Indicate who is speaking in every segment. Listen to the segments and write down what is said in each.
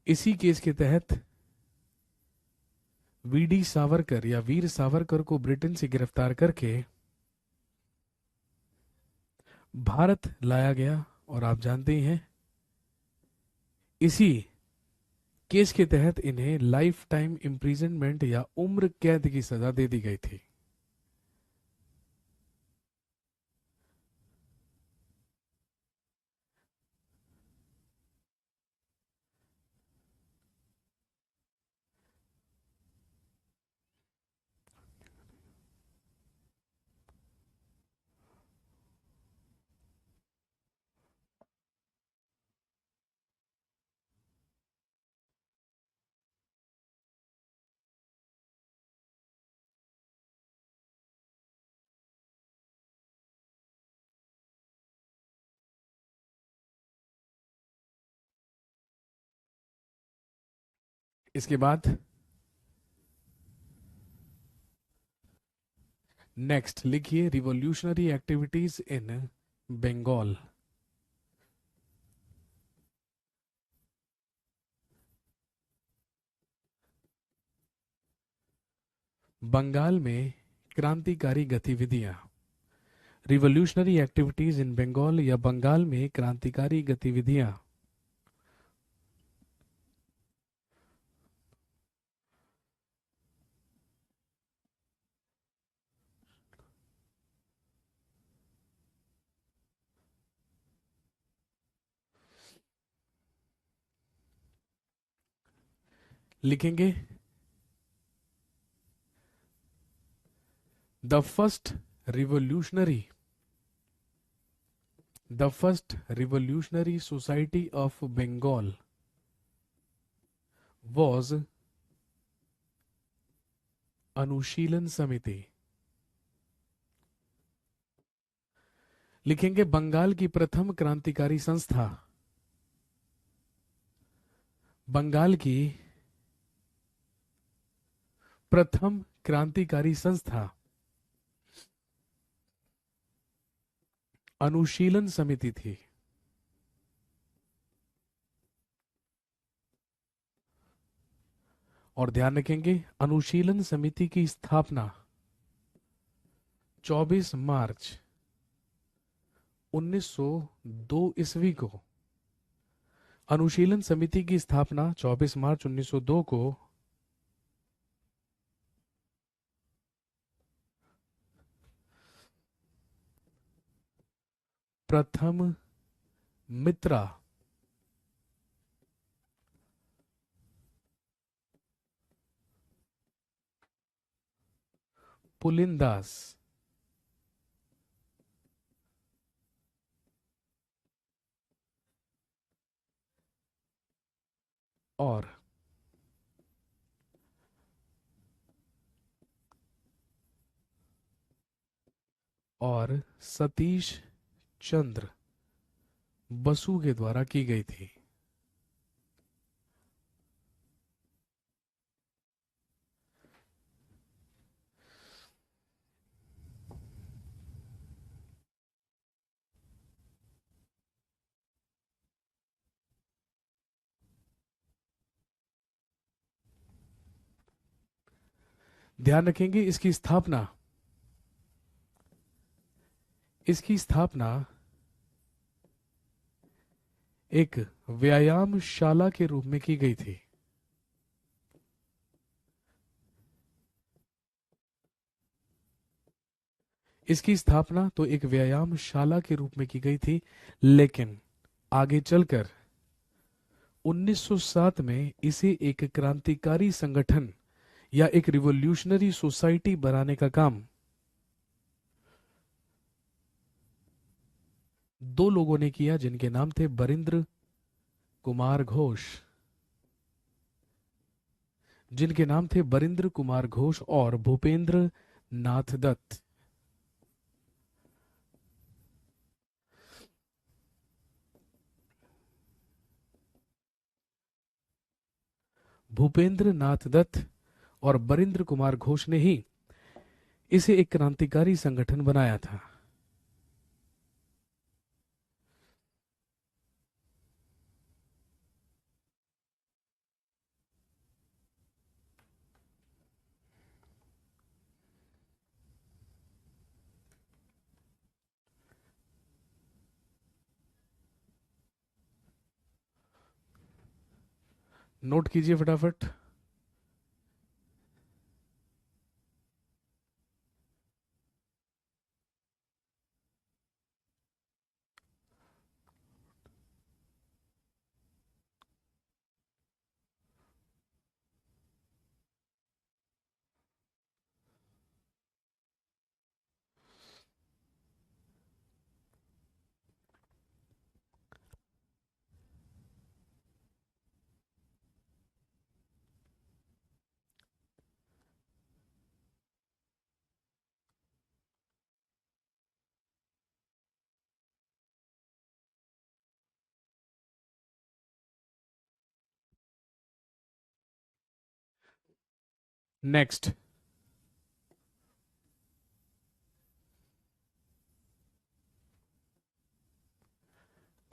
Speaker 1: इसी केस के तहत वीडी सावरकर या वीर सावरकर को ब्रिटेन से गिरफ्तार करके भारत लाया गया। और आप जानते ही हैं, इसी केस के तहत इन्हें लाइफ टाइम इम्प्रिजनमेंट या उम्र कैद की सजा दे दी गई थी। इसके बाद नेक्स्ट लिखिए, revolutionary activities in Bengal. Bengal में क्रांतिकारी गतिविधियां। रिवॉल्यूशनरी एक्टिविटीज इन बंगाल या बंगाल में क्रांतिकारी गतिविधियां। लिखेंगे, the first revolutionary society of Bengal was Anushilan Samiti. लिखेंगे, बंगाल की प्रथम क्रांतिकारी संस्था, बंगाल की प्रथम क्रांतिकारी संस्था अनुशीलन समिति थी। और ध्यान रखेंगे, अनुशीलन समिति की स्थापना 24 मार्च 1902 ईस्वी को, अनुशीलन समिति की स्थापना 24 मार्च 1902 को प्रथम मित्रा पुलिनदास और सतीश चंद्र बसु के द्वारा की गई थी। ध्यान रखेंगे, इसकी स्थापना एक व्यायामशाला के रूप में की गई थी। इसकी स्थापना तो एक व्यायामशाला के रूप में की गई थी, लेकिन आगे चलकर 1907 में इसे एक क्रांतिकारी संगठन या एक रिवॉल्यूशनरी सोसाइटी बनाने का काम दो लोगों ने किया, जिनके नाम थे बरिंद्र कुमार घोष, और भूपेंद्र नाथ दत्त। भूपेंद्र नाथ दत्त और बरिंद्र कुमार घोष ने ही इसे एक क्रांतिकारी संगठन बनाया था। नोट कीजिए फटाफट। नेक्स्ट,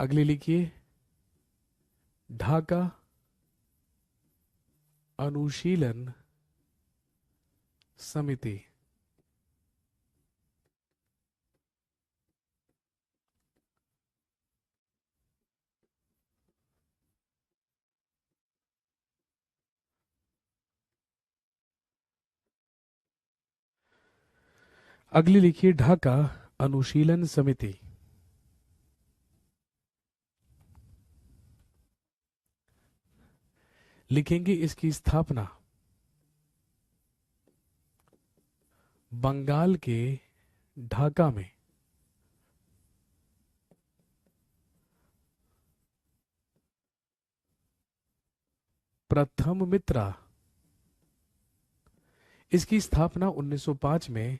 Speaker 1: अगली लिखिए, ढाका अनुशीलन समिति। अगली लिखिए, ढाका अनुशीलन समिति। लिखेंगे इसकी स्थापना बंगाल के ढाका में प्रथम मित्रा। इसकी स्थापना 1905 में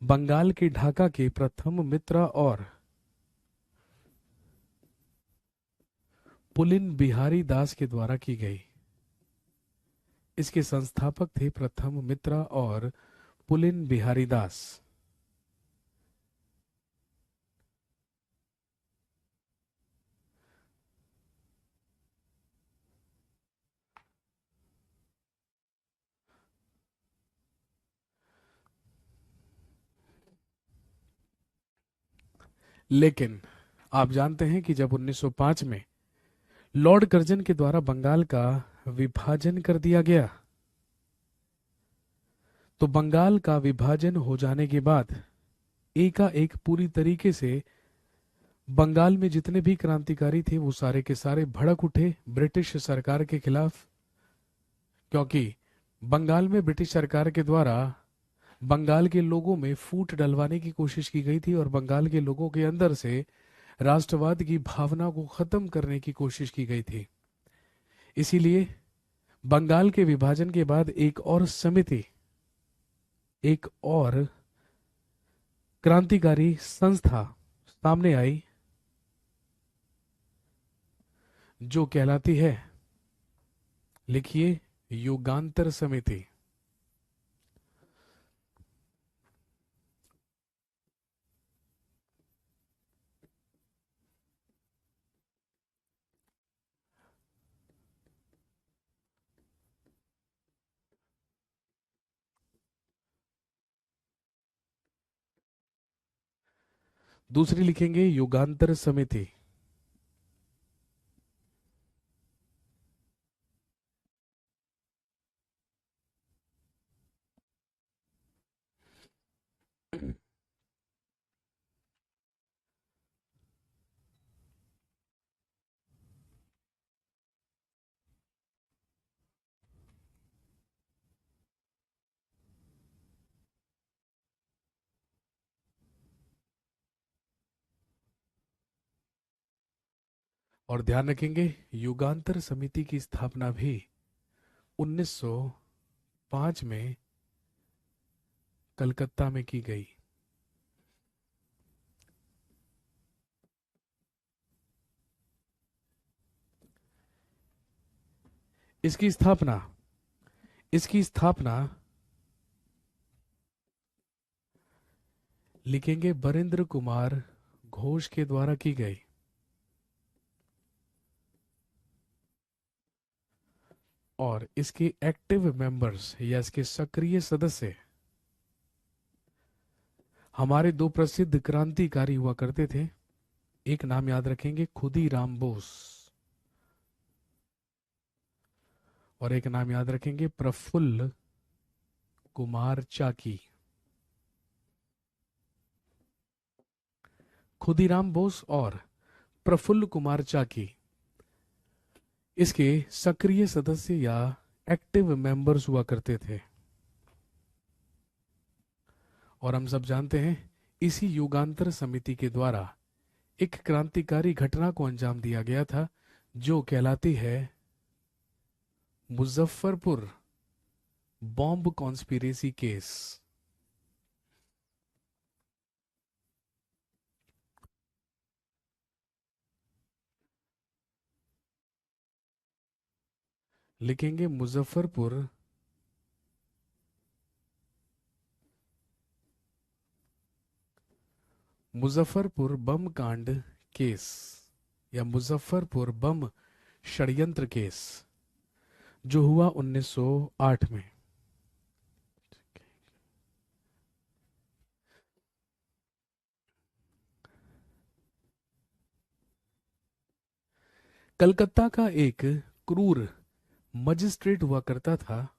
Speaker 1: बंगाल के ढाका के प्रथम मित्रा और पुलिन बिहारी दास के द्वारा की गई। इसके संस्थापक थे प्रथम मित्रा और पुलिन बिहारी दास। लेकिन आप जानते हैं कि जब 1905 में लॉर्ड कर्जन के द्वारा बंगाल का विभाजन कर दिया गया, तो बंगाल का विभाजन हो जाने के बाद एकाएक पूरी तरीके से बंगाल में जितने भी क्रांतिकारी थे वो सारे के सारे भड़क उठे ब्रिटिश सरकार के खिलाफ। क्योंकि बंगाल में ब्रिटिश सरकार के द्वारा बंगाल के लोगों में फूट डलवाने की कोशिश की गई थी और बंगाल के लोगों के अंदर से राष्ट्रवाद की भावना को खत्म करने की कोशिश की गई थी। इसीलिए बंगाल के विभाजन के बाद एक और समिति, एक और क्रांतिकारी संस्था सामने आई जो कहलाती है, लिखिए, युगांतर समिति। दूसरी लिखेंगे युगांतर समिति। और ध्यान रखेंगे, युगांतर समिति की स्थापना भी 1905 में कलकत्ता में की गई। इसकी स्थापना लिखेंगे बरिंद्र कुमार घोष के द्वारा की गई। और इसके एक्टिव मेंबर्स या इसके सक्रिय सदस्य हमारे दो प्रसिद्ध क्रांतिकारी हुआ करते थे। एक नाम याद रखेंगे, खुदीराम बोस, और एक नाम याद रखेंगे, प्रफुल्ल कुमार चाकी। खुदीराम बोस और प्रफुल्ल कुमार चाकी इसके सक्रिय सदस्य या एक्टिव मेंबर्स हुआ करते थे। और हम सब जानते हैं इसी युगांतर समिति के द्वारा एक क्रांतिकारी घटना को अंजाम दिया गया था जो कहलाती है मुजफ्फरपुर बॉम्ब कॉन्स्पिरेसी केस। लिखेंगे मुजफ्फरपुर बम कांड केस या मुजफ्फरपुर बम षड्यंत्र केस जो हुआ 1908 में। कलकत्ता का एक क्रूर मजिस्ट्रेट हुआ करता था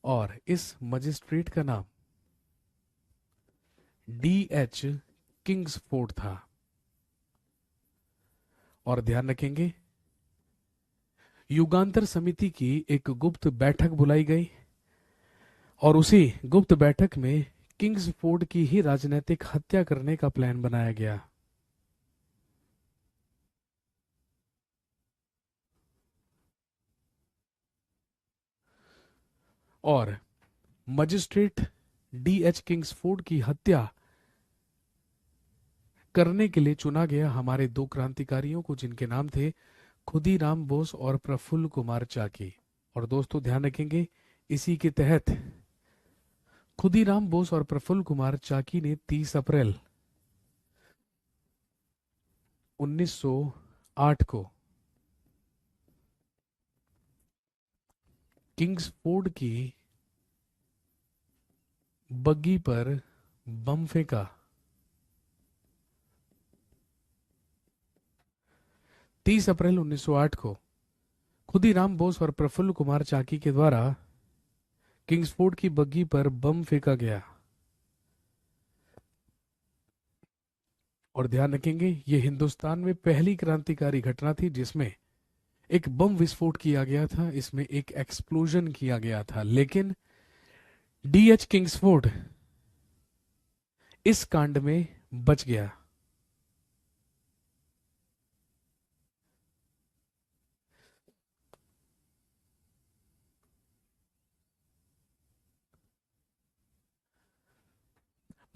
Speaker 1: और इस मजिस्ट्रेट का नाम D.H. किंग्सफोर्ड था। और ध्यान रखेंगे युगांतर समिति की एक गुप्त बैठक बुलाई गई और उसी गुप्त बैठक में किंग्सफोर्ड की ही राजनीतिक हत्या करने का प्लान बनाया गया। और मजिस्ट्रेट D.H. किंग्सफोर्ड की हत्या करने के लिए चुना गया हमारे दो क्रांतिकारियों को जिनके नाम थे खुदीराम बोस और प्रफुल्ल कुमार चाकी। और दोस्तों ध्यान रखेंगे इसी के तहत खुदीराम बोस और प्रफुल्ल कुमार चाकी ने 30 अप्रैल 1908 को किंग्सफोर्ड की बग्गी पर बम फेंका। 30 अप्रैल 1908 को खुदीराम बोस और प्रफुल्ल कुमार चाकी के द्वारा किंग्सफोर्ड की बग्गी पर बम फेंका गया। और ध्यान रखेंगे ये हिंदुस्तान में पहली क्रांतिकारी घटना थी जिसमें एक बम विस्फोट किया गया था, इसमें एक एक्सप्लोजन किया गया था। लेकिन D.H. किंग्सफोर्ड इस कांड में बच गया।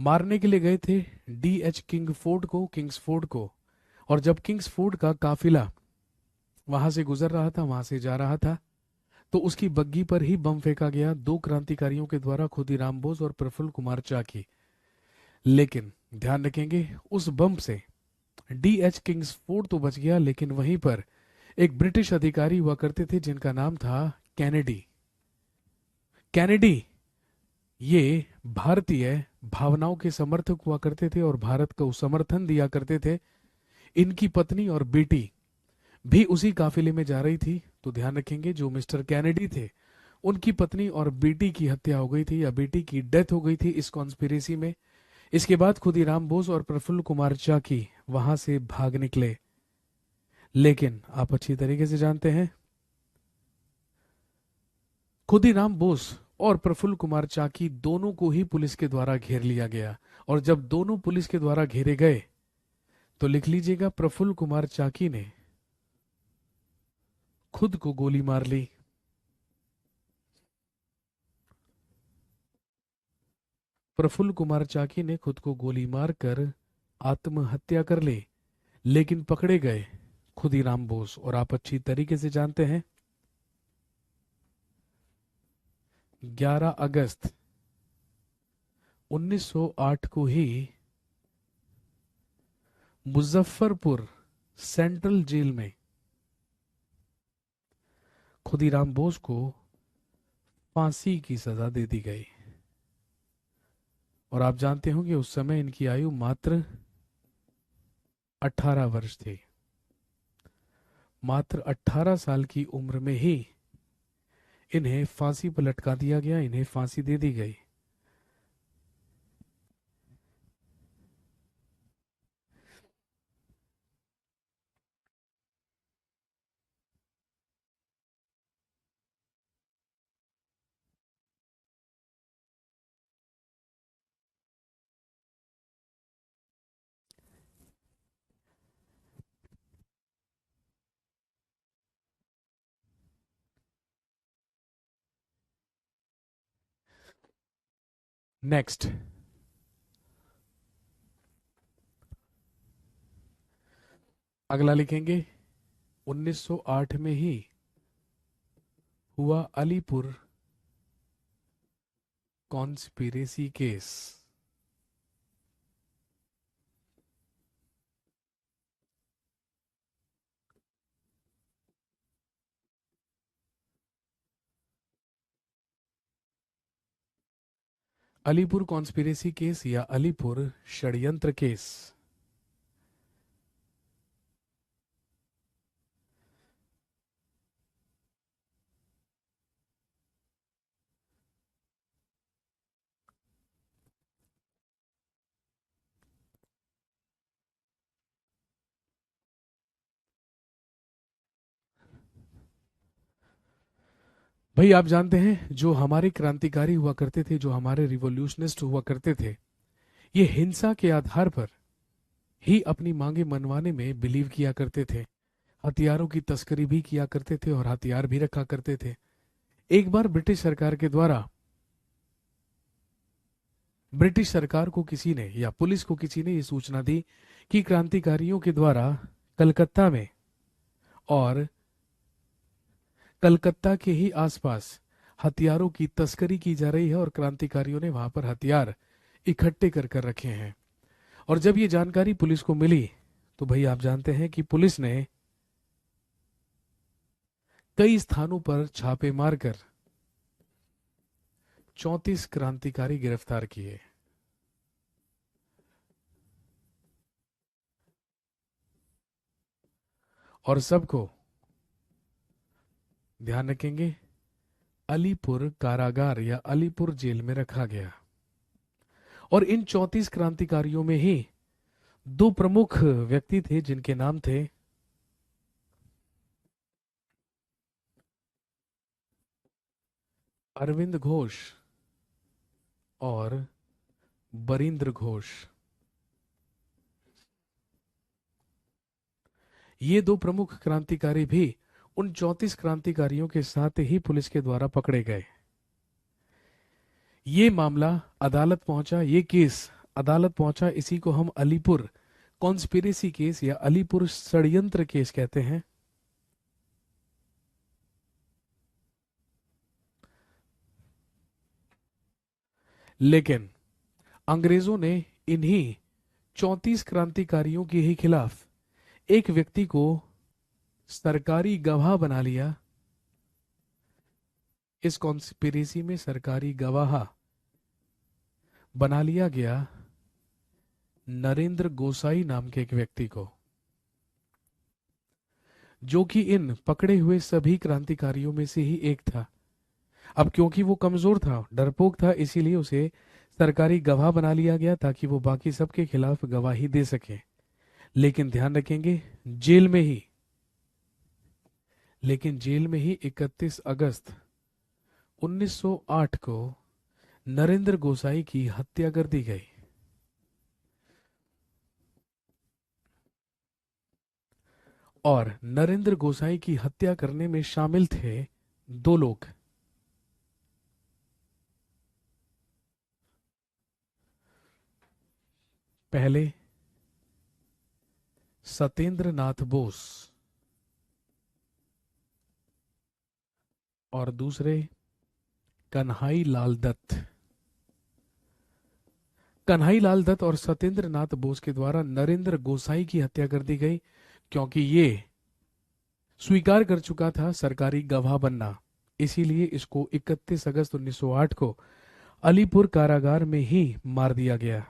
Speaker 1: मारने के लिए गए थे D.H. किंग्सफोर्ड को। और जब किंग्सफोर्ड का काफिला वहां से गुजर रहा था, वहां से जा रहा था, तो उसकी बग्गी पर ही बम फेंका गया दो क्रांतिकारियों के द्वारा, खुदीराम बोस और प्रफुल्ल कुमार चाकी। लेकिन ध्यान रखेंगे उस बम से D.H. किंग्सफोर्ड तो बच गया, लेकिन वहीं पर एक ब्रिटिश अधिकारी हुआ करते थे जिनका नाम था कैनेडी। कैनेडी ये भारतीय भावनाओं के समर्थक हुआ करते थे और भारत को समर्थन दिया करते थे। इनकी पत्नी और बेटी भी उसी काफिले में जा रही थी। तो ध्यान रखेंगे जो मिस्टर कैनेडी थे उनकी पत्नी और बेटी की हत्या हो गई थी या बेटी की डेथ हो गई थी इस कॉन्स्पिरेसी में। इसके बाद खुदीराम बोस और प्रफुल्ल कुमार चाकी वहां से भाग निकले। लेकिन आप अच्छी तरीके से जानते हैं खुदीराम बोस और प्रफुल्ल कुमार चाकी दोनों को ही पुलिस के द्वारा घेर लिया गया। और जब दोनों पुलिस के द्वारा घेरे गए तो लिख लीजिएगा प्रफुल्ल कुमार चाकी ने खुद को गोली मार ली। प्रफुल्ल कुमार चाकी ने खुद को गोली मारकर आत्महत्या कर ली। लेकिन पकड़े गए खुदीराम बोस। और आप अच्छी तरीके से जानते हैं 11 अगस्त 1908 को ही मुजफ्फरपुर सेंट्रल जेल में खुदीराम बोस को फांसी की सजा दे दी गई। और आप जानते होंगे उस समय इनकी आयु मात्र 18 वर्ष थी। मात्र 18 साल की उम्र में ही इन्हें फांसी पर लटका दिया गया, इन्हें फांसी दे दी गई। नेक्स्ट, अगला लिखेंगे 1908 में ही हुआ Alipur conspiracy case. Alipur conspiracy case या अलीपुर षड्यंत्र केस। भाई आप जानते हैं जो हमारे क्रांतिकारी हुआ करते थे, जो हमारे रिवॉल्यूशनिस्ट हुआ करते थे, ये हिंसा के आधार पर ही अपनी मांगे मनवाने में बिलीव किया करते थे। हथियारों की तस्करी भी किया करते थे और हथियार भी रखा करते थे। एक बार ब्रिटिश सरकार को किसी ने या पुलिस को किसी ने ये सूचना दी कि क्रांतिकारियों के द्वारा कलकत्ता में और कलकत्ता के ही आसपास हथियारों की तस्करी की जा रही है और क्रांतिकारियों ने वहां पर हथियार इकट्ठे कर कर रखे हैं। और जब ये जानकारी पुलिस को मिली तो भाई आप जानते हैं कि पुलिस ने कई स्थानों पर छापे मारकर 34 क्रांतिकारी गिरफ्तार किए। और सबको ध्यान रखेंगे अलीपुर कारागार या अलीपुर जेल में रखा गया। और इन 34 क्रांतिकारियों में ही दो प्रमुख व्यक्ति थे जिनके नाम थे अरविंद घोष और बरिंद्र घोष। ये दो प्रमुख क्रांतिकारी भी उन 34 क्रांतिकारियों के साथ ही पुलिस के द्वारा पकड़े गए। ये मामला अदालत पहुंचा, ये केस अदालत पहुंचा। इसी को हम अलीपुर कॉन्स्पिरेसी केस या अलीपुर षड्यंत्र केस कहते हैं। लेकिन अंग्रेजों ने इन्हीं 34 क्रांतिकारियों के ही खिलाफ एक व्यक्ति को सरकारी गवाह बना लिया। इस कॉन्स्पिरेसी में सरकारी गवाह बना लिया गया नरेंद्र गोसाई नाम के एक व्यक्ति को, जो कि इन पकड़े हुए सभी क्रांतिकारियों में से ही एक था। अब क्योंकि वो कमजोर था, डरपोक था, इसीलिए उसे सरकारी गवाह बना लिया गया ताकि वो बाकी सबके खिलाफ गवाही दे सके। लेकिन ध्यान रखेंगे जेल में ही 31 अगस्त 1908 को नरेंद्र गोसाई की हत्या कर दी गई। और नरेंद्र गोसाई की हत्या करने में शामिल थे दो लोग। पहले सत्येंद्र नाथ बोस और दूसरे कन्हाई लाल दत्त। कन्हाई लाल दत्त और सत्येंद्र नाथ बोस के द्वारा नरेंद्र गोसाई की हत्या कर दी गई, क्योंकि ये स्वीकार कर चुका था सरकारी गवाह बनना। इसीलिए इसको 31 अगस्त 1908 को अलीपुर कारागार में ही मार दिया गया।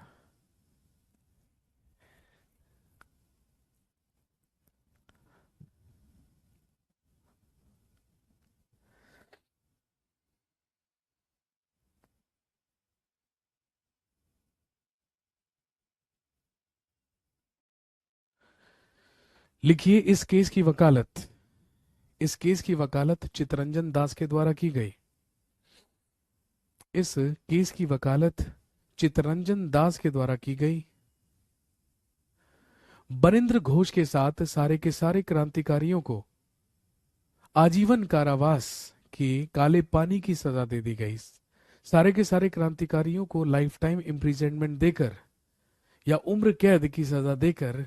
Speaker 1: लिखिए, इस केस की वकालत चितरंजन दास के द्वारा की गई। इस केस की वकालत चितरंजन दास के द्वारा की गई। बरिंद्र घोष के साथ सारे के सारे क्रांतिकारियों को आजीवन कारावास की काले पानी की सजा दे दी गई। सारे के सारे क्रांतिकारियों को लाइफ टाइम इम्प्रिजनमेंट देकर या उम्र कैद की सजा देकर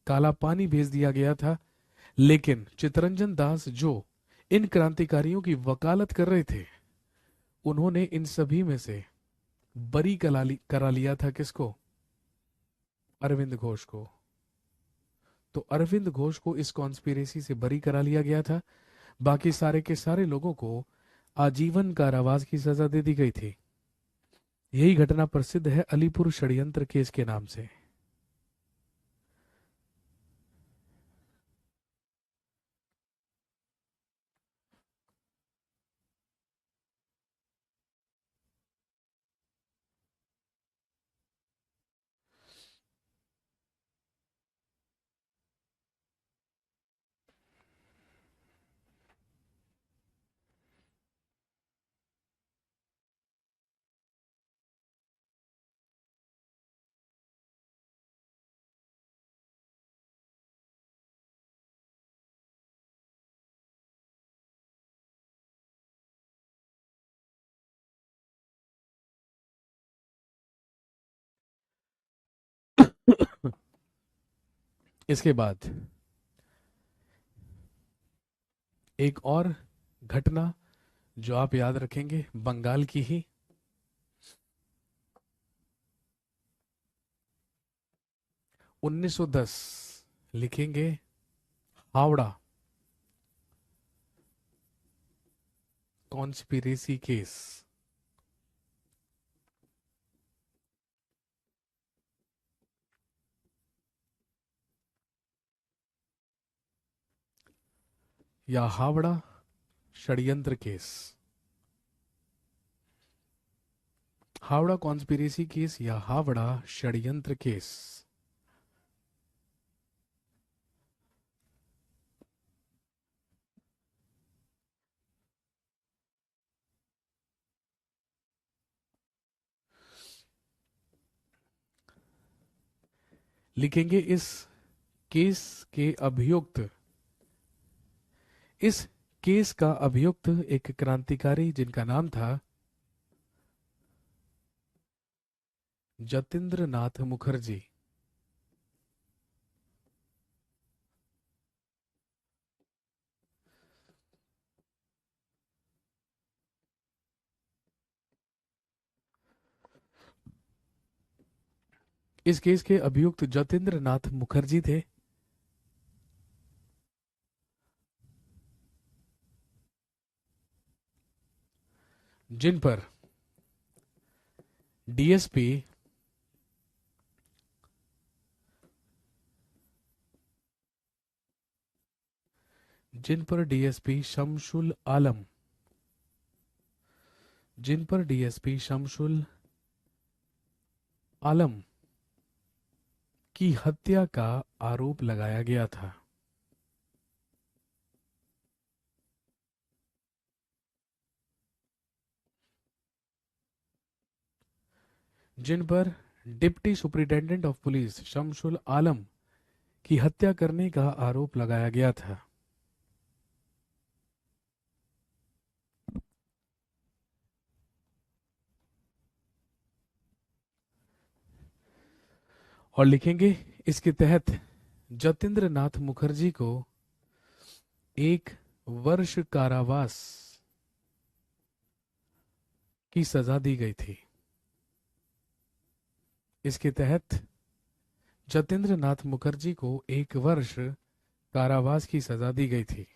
Speaker 1: काला पानी भेज दिया गया था। लेकिन चितरंजन दास जो इन क्रांतिकारियों की वकालत कर रहे थे, उन्होंने इन सभी में से बरी करा लिया था। किसको? अरविंद घोष को। तो अरविंद घोष को इस कॉन्स्पिरेसी से बरी करा लिया गया था। बाकी सारे के सारे लोगों को आजीवन कारावास की सजा दे दी गई थी। यही घटना प्रसिद्ध है अलीपुर षड्यंत्र केस के नाम से। इसके बाद एक और घटना जो आप याद रखेंगे, बंगाल की ही। 1910 लिखेंगे, हावड़ा कॉन्स्पिरेसी केस। या हावड़ा षड्यंत्र केस। हावड़ा कॉन्स्पिरेसी केस या हावड़ा षड्यंत्र केस। लिखेंगे, केस के अभियुक्त इस केस का अभियुक्त एक क्रांतिकारी जिनका नाम था जतेंद्र नाथ मुखर्जी। इस केस के अभियुक्त जतेंद्र नाथ मुखर्जी थे, जिन पर डीएसपी शमशुल आलम की हत्या का आरोप लगाया गया था। जिन पर deputy superintendent of police Shamsul Alam की हत्या करने का आरोप लगाया गया था। और लिखेंगे, इसके तहत जतेंद्र नाथ मुखर्जी को 1 वर्ष कारावास की सजा दी गई थी। इसके तहत जतेंद्र नाथ मुखर्जी को 1 वर्ष कारावास की सजा दी गई थी।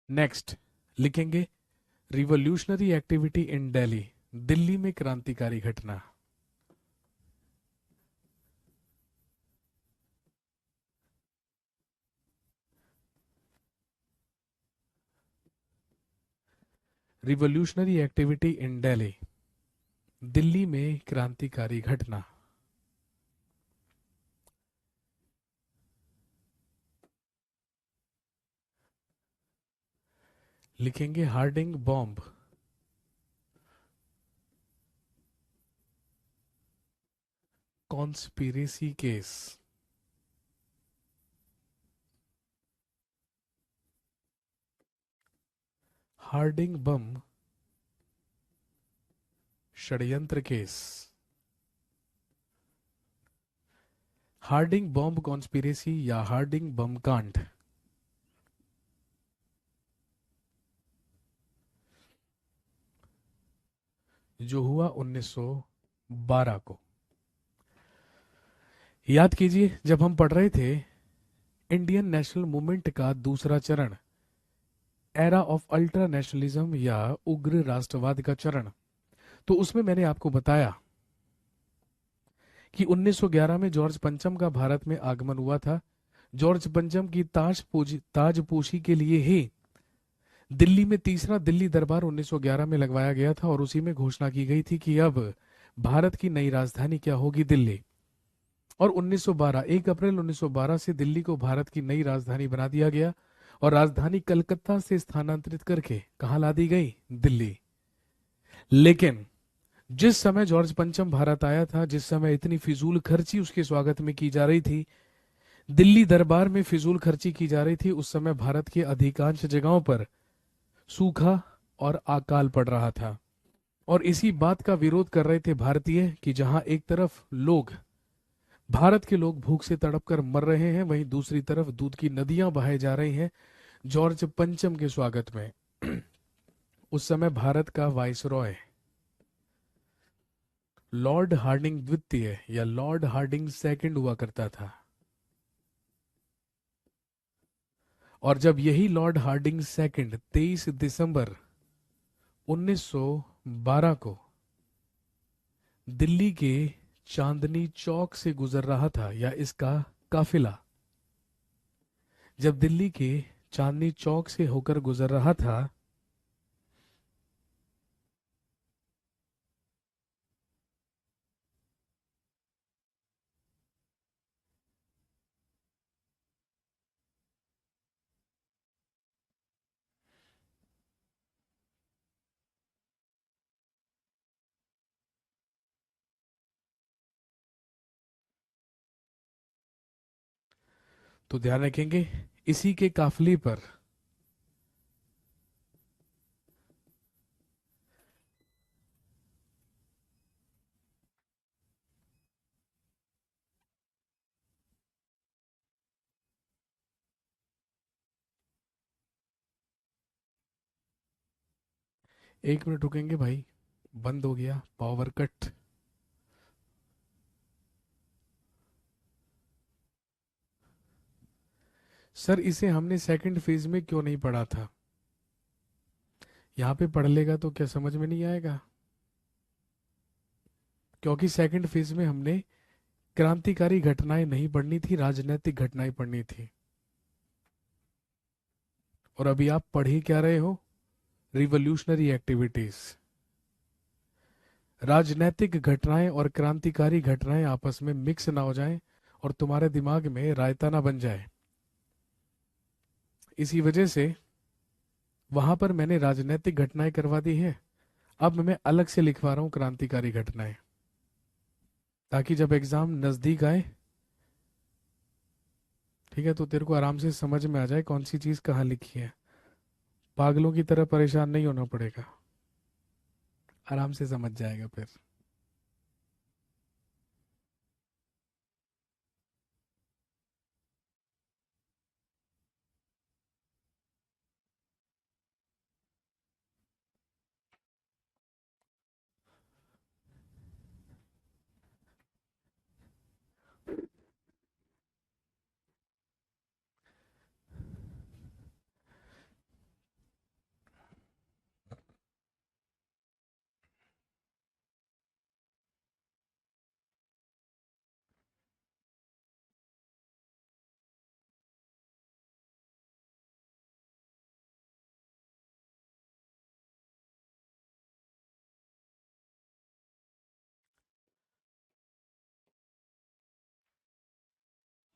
Speaker 1: नेक्स्ट लिखेंगे revolutionary activity in Delhi, Delhi में क्रांतिकारी घटना। Revolutionary activity in Delhi, Delhi में क्रांतिकारी घटना। लिखेंगे Hardinge bomb conspiracy case. Hardinge bomb षड्यंत्र केस। हार्डिंग बॉम्ब कॉन्स्पिरेसी या हार्डिंग बम कांड जो हुआ 1912 को। याद कीजिए जब हम पढ़ रहे थे इंडियन नेशनल मूवमेंट का दूसरा चरण, एरा ऑफ अल्ट्रा नेशनलिज्म या उग्र राष्ट्रवाद का चरण, तो उसमें मैंने आपको बताया कि 1911 में जॉर्ज पंचम का भारत में आगमन हुआ था। जॉर्ज पंचम की ताजपोशी के लिए ही दिल्ली में तीसरा दिल्ली दरबार 1911 में लगवाया गया था और उसी में घोषणा की गई थी कि अब भारत की नई राजधानी क्या होगी, दिल्ली। और 1912 1 अप्रैल 1912 से दिल्ली को भारत की नई राजधानी बना दिया गया और राजधानी कलकत्ता से स्थानांतरित करके कहाँ ला दी गई, दिल्ली। लेकिन जिस समय जॉर्ज पंचम भारत आया था, जिस समय इतनी फिजूल खर्ची उसके स्वागत में की जा रही थी, दिल्ली दरबार में फिजूल खर्ची की जा रही थी, उस समय भारत की अधिकांश जगहों पर सूखा और अकाल पड़ रहा था। और इसी बात का विरोध कर रहे थे भारतीय कि जहां एक तरफ लोग, भारत के लोग भूख से तड़प कर मर रहे हैं, वहीं दूसरी तरफ दूध की नदियां बहाई जा रही हैं जॉर्ज पंचम के स्वागत में। उस समय भारत का वाइसरॉय लॉर्ड हार्डिंग द्वितीय या लॉर्ड हार्डिंग सेकंड हुआ करता था। और जब यही लॉर्ड हार्डिंग सेकंड 23 दिसंबर 1912 को दिल्ली के चांदनी चौक से गुजर रहा था, या इसका काफिला जब दिल्ली के चांदनी चौक से होकर गुजर रहा था, तो ध्यान रखेंगे इसी के काफिले पर एक मिनट रुकेंगे भाई, बंद हो गया पावर कट। सर इसे हमने सेकंड फेज में क्यों नहीं पढ़ा था? यहाँ पे पढ़ लेगा तो क्या समझ में नहीं आएगा? क्योंकि सेकंड फेज में हमने क्रांतिकारी घटनाएं नहीं पढ़नी थी, राजनीतिक घटनाएं पढ़नी थी। और अभी आप पढ़ ही क्या रहे हो, रिवॉल्यूशनरी एक्टिविटीज। राजनीतिक घटनाएं और क्रांतिकारी घटनाएं आपस में मिक्स ना हो जाएं और तुम्हारे दिमाग में रायता ना बन जाए। इसी वजह से वहां पर मैंने राजनीतिक घटनाएं करवा दी है, अब मैं अलग से लिखवा रहा हूं क्रांतिकारी घटनाएं, ताकि जब एग्जाम नजदीक आए, ठीक है, तो तेरे को आराम से समझ में आ जाए कौन सी चीज कहाँ लिखी है। पागलों की तरह परेशान नहीं होना पड़ेगा, आराम से समझ जाएगा फिर।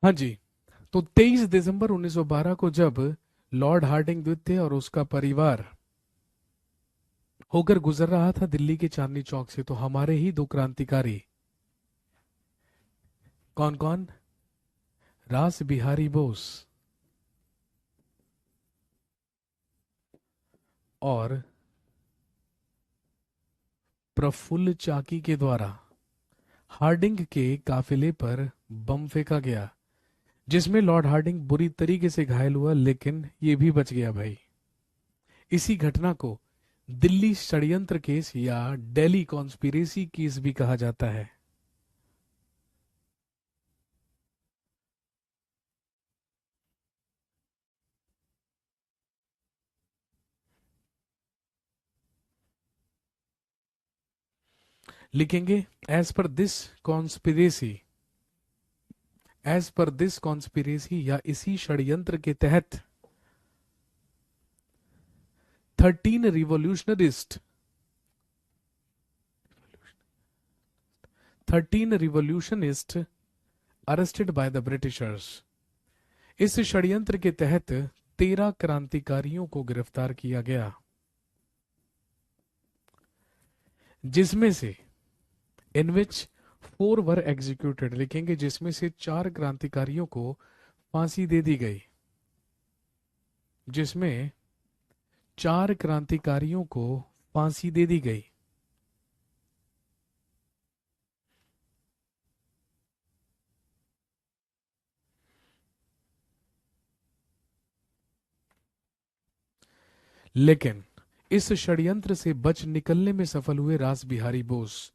Speaker 1: हाँ जी। तो 23 दिसंबर 1912 को जब लॉर्ड हार्डिंग द्वितीय और उसका परिवार होकर गुजर रहा था दिल्ली के चांदनी चौक से, तो हमारे ही दो क्रांतिकारी, कौन कौन, रास बिहारी बोस और प्रफुल्ल चाकी के द्वारा हार्डिंग के काफिले पर बम फेंका गया, जिसमें लॉर्ड हार्डिंग बुरी तरीके से घायल हुआ, लेकिन ये भी बच गया भाई। इसी घटना को दिल्ली षड्यंत्र केस या दिल्ली कॉन्स्पिरेसी केस भी कहा जाता है। लिखेंगे, as per this conspiracy, as per this conspiracy या इसी षड्यंत्र के तहत 13 revolutionists, 13 revolutionists arrested by the Britishers. इस षड्यंत्र के तहत 13 क्रांतिकारियों को गिरफ्तार किया गया, जिसमें से इन विच 4 वर एग्जीक्यूटेड, लिखेंगे जिसमें से 4 क्रांतिकारियों को फांसी दे दी गई, जिसमें 4 क्रांतिकारियों को फांसी दे दी गई। लेकिन इस षड्यंत्र से बच निकलने में सफल हुए रास बिहारी बोस।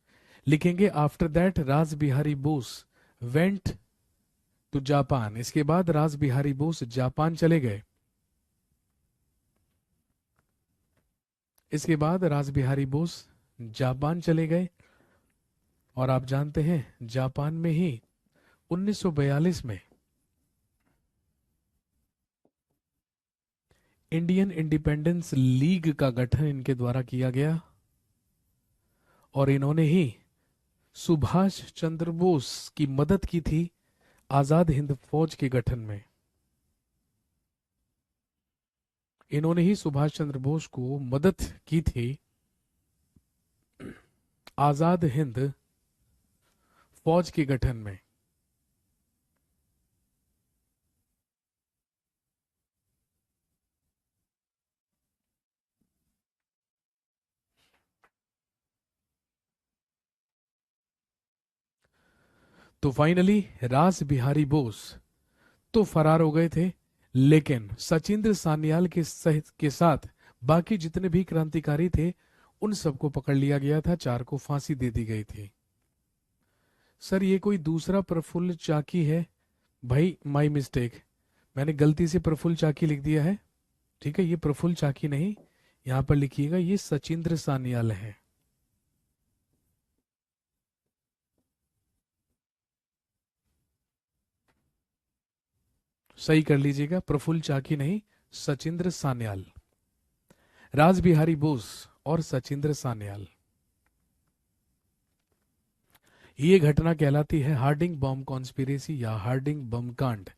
Speaker 1: लिखेंगे, after that Ras Bihari Bose went to Japan, इसके बाद रास बिहारी बोस जापान चले गए। इसके बाद रास बिहारी बोस जापान चले गए, और आप जानते हैं जापान में ही 1942 में इंडियन इंडिपेंडेंस लीग का गठन इनके द्वारा किया गया, और इन्होंने ही सुभाष चंद्र बोस की मदद की थी आजाद हिंद फौज के गठन में। इन्होंने ही सुभाष चंद्र बोस को मदद की थी आजाद हिंद फौज के गठन में। तो फाइनली रास बिहारी बोस तो फरार हो गए थे, लेकिन सचिंद्र सान्याल के साथ बाकी जितने भी क्रांतिकारी थे उन सबको पकड़ लिया गया था, 4 को फांसी दे दी गई थी। सर ये कोई दूसरा प्रफुल्ल चाकी है? भाई माय मिस्टेक, मैंने गलती से प्रफुल्ल चाकी लिख दिया है। ठीक है, ये प्रफुल्ल चाकी नहीं, यहां पर लिखिएगा ये सचिंद्र सान्याल है। सही कर लीजिएगा, प्रफुल्ल चाकी नहीं, सचिंद्र सान्याल। राज बिहारी बोस और सचिंद्र सान्याल। ये घटना कहलाती है हार्डिंग बम कॉन्स्पिरेसी या हार्डिंग बम कांड,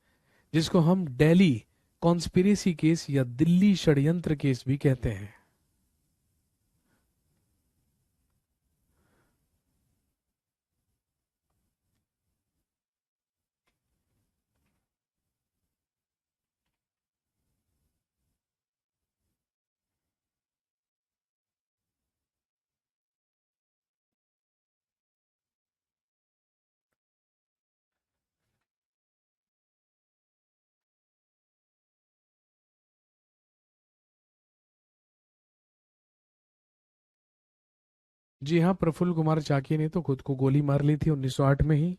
Speaker 1: जिसको हम दिल्ली कॉन्स्पिरेसी केस या दिल्ली षड्यंत्र केस भी कहते हैं। जी हाँ, प्रफुल्ल कुमार चाकी ने तो खुद को गोली मार ली थी 1908 में ही।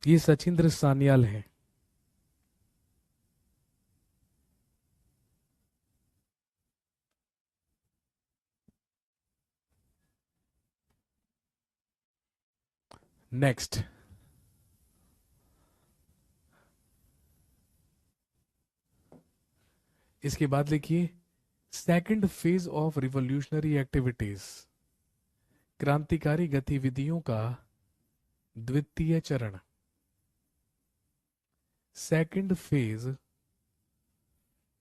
Speaker 1: ये सचिंद्र सान्याल है। नेक्स्ट, इसके बाद लिखिए, second phase of revolutionary activities, क्रांतिकारी गतिविधियों का द्वितीय चरण। Second phase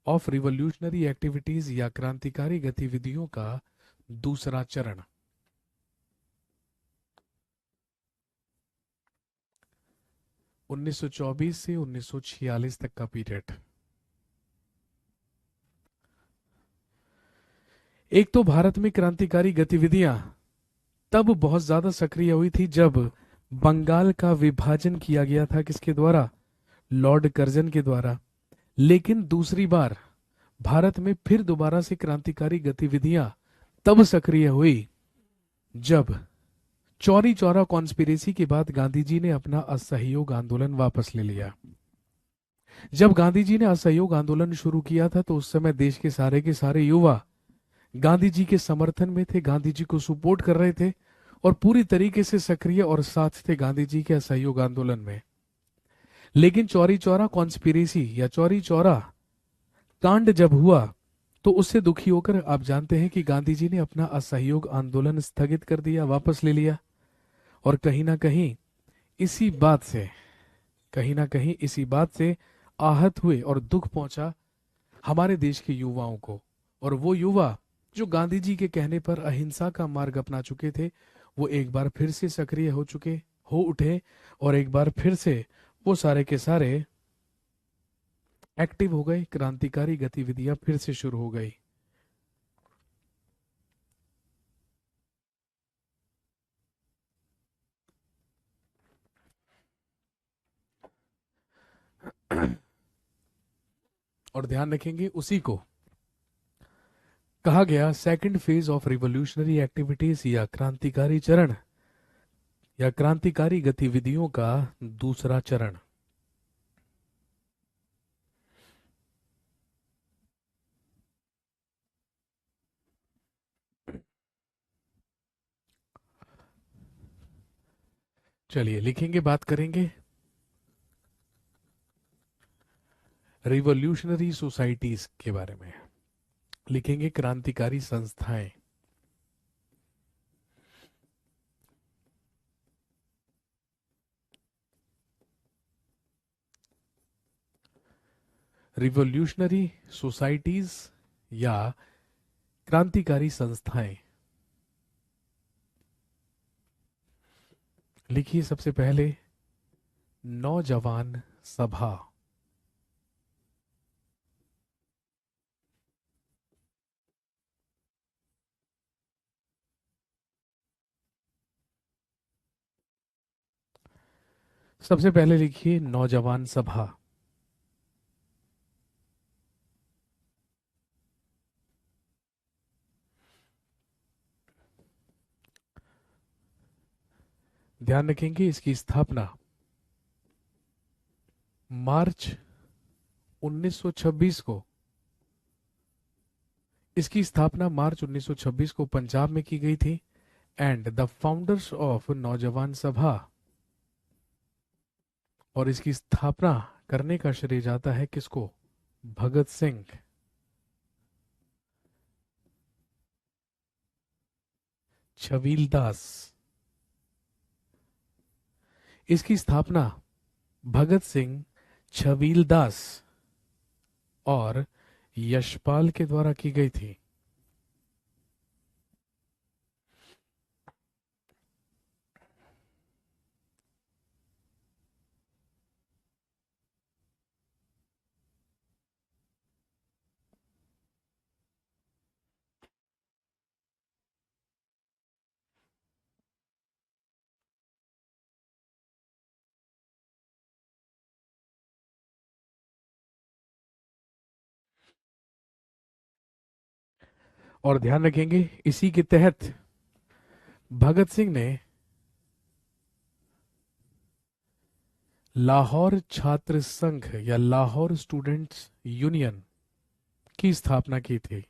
Speaker 1: of revolutionary activities या क्रांतिकारी गतिविधियों का दूसरा चरण। उन्नीस सौ 1924 से 1946 तक का पीरियड। एक तो भारत में क्रांतिकारी गतिविधियां तब बहुत ज्यादा सक्रिय हुई थी जब बंगाल का विभाजन किया गया था, किसके द्वारा? लॉर्ड कर्जन के द्वारा। लेकिन दूसरी बार भारत में फिर दोबारा से क्रांतिकारी गतिविधियां तब सक्रिय हुई जब चौरी चौरा कॉन्स्पिरेसी के बाद गांधी जी ने अपना असहयोग आंदोलन वापस ले लिया। जब गांधी जी ने असहयोग आंदोलन शुरू किया था तो उस समय देश के सारे युवा गांधी जी के समर्थन में थे, गांधी जी को सपोर्ट कर रहे थे और पूरी तरीके से सक्रिय और साथ थे गांधी जी के असहयोग आंदोलन में। लेकिन चौरी चौरा कॉन्स्पिरेसी या चौरी चौरा कांड जब हुआ तो उससे दुखी होकर आप जानते हैं कि गांधी जी ने अपना असहयोग आंदोलन स्थगित कर दिया, वापस ले लिया। और कहीं ना कहीं इसी बात से आहत हुए और दुख पहुंचा हमारे देश के युवाओं को। और वो युवा जो गांधी जी के कहने पर अहिंसा का मार्ग अपना चुके थे, वो एक बार फिर से सक्रिय हो उठे और एक बार फिर से वो सारे के सारे एक्टिव हो गए, क्रांतिकारी गतिविधियां फिर से शुरू हो गई। और ध्यान रखेंगे उसी को कहा गया second phase of revolutionary activities या क्रांतिकारी चरण या क्रांतिकारी गतिविधियों का दूसरा चरण। चलिए लिखेंगे, बात करेंगे रिवॉल्यूशनरी सोसाइटीज के बारे में। लिखेंगे क्रांतिकारी संस्थाएं। रिवॉल्यूशनरी सोसाइटीज या क्रांतिकारी संस्थाएं। लिखिए सबसे पहले नौजवान सभा। सबसे पहले लिखिए नौजवान सभा। ध्यान रखेंगे इसकी स्थापना मार्च 1926 को, इसकी स्थापना मार्च 1926 को पंजाब में की गई थी। एंड द फाउंडर्स ऑफ नौजवान सभा, और इसकी स्थापना करने का श्रेय जाता है किसको? भगत सिंह। छबीलदास। इसकी स्थापना भगत सिंह, छबीलदास और यशपाल के द्वारा की गई थी। और ध्यान रखेंगे इसी के तहत भगत सिंह ने लाहौर छात्र संघ या लाहौर स्टूडेंट्स यूनियन की स्थापना की थी।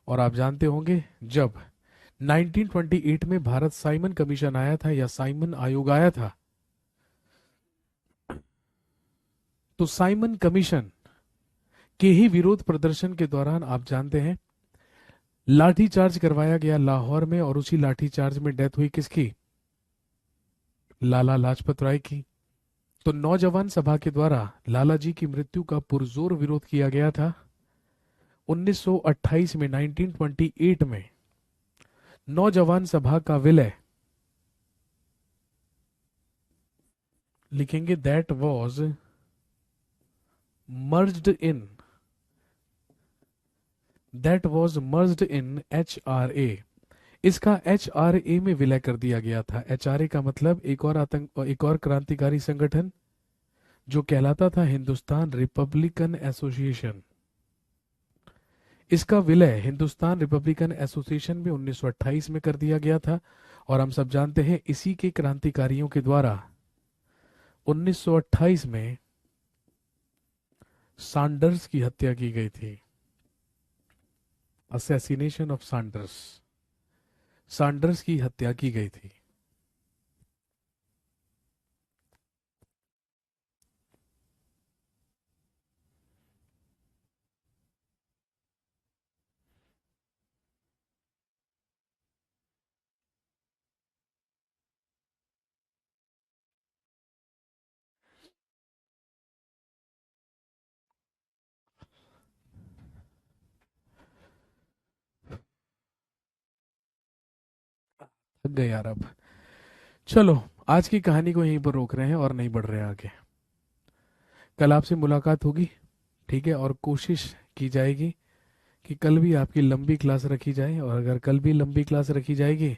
Speaker 1: और आप जानते होंगे जब 1928 में भारत साइमन कमीशन आया था या साइमन आयोग आया था, तो साइमन कमीशन के ही विरोध प्रदर्शन के दौरान आप जानते हैं लाठीचार्ज करवाया गया लाहौर में, और उसी लाठीचार्ज में डेथ हुई किसकी? लाला लाजपत राय की। तो नौजवान सभा के द्वारा लाला जी की मृत्यु का पुरजोर विरोध किया गया था। 1928 में 1928 में नौजवान सभा का विलय, लिखेंगे that was merged in, that was merged in HRA। इसका HRA में विलय कर दिया गया था। HRA का मतलब एक और क्रांतिकारी संगठन जो कहलाता था हिंदुस्तान रिपब्लिकन एसोसिएशन। इसका विलय हिंदुस्तान रिपब्लिकन एसोसिएशन में 1928 में कर दिया गया था। और हम सब जानते हैं इसी के क्रांतिकारियों के द्वारा 1928 में सैंडर्स की हत्या की गई थी। असैसिनेशन ऑफ सैंडर्स, सैंडर्स की हत्या की गई थी। थक गए यार अब। चलो, आज की कहानी को यहीं पर रोक रहे हैं और नहीं बढ़ रहे हैं आगे। कल आपसे मुलाकात होगी, ठीक है। और कोशिश की जाएगी कि कल भी आपकी लंबी क्लास रखी जाए, और अगर कल भी लंबी क्लास रखी जाएगी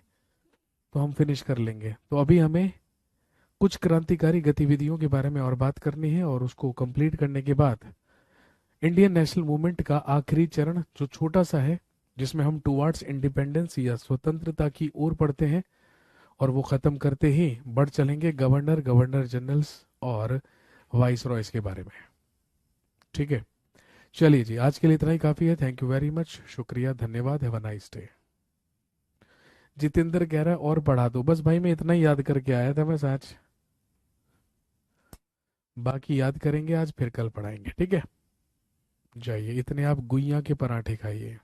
Speaker 1: तो हम फिनिश कर लेंगे। तो अभी हमें कुछ क्रांतिकारी गतिविधियों के बारे में और बात करनी है, और उसको कंप्लीट करने के बाद इंडियन नेशनल मूवमेंट का आखिरी चरण जो छोटा सा है, जिसमें हम टुवार्ड्स इंडिपेंडेंस या स्वतंत्रता की ओर बढ़ते हैं, और वो खत्म करते ही बढ़ चलेंगे गवर्नर, गवर्नर जनरल्स और वाइस रॉयस के बारे में। ठीक है, चलिए जी, आज के लिए इतना ही काफी है। थैंक यू वेरी मच, शुक्रिया, धन्यवाद, have a nice day. Jitendra कह रहा है और पढ़ा दो। बस भाई मैं इतना ही याद करके आया था मैं आज, बाकी याद करेंगे आज, फिर कल पढ़ाएंगे, ठीक है। जाइए, इतने आप गुइया के पराठे खाइए।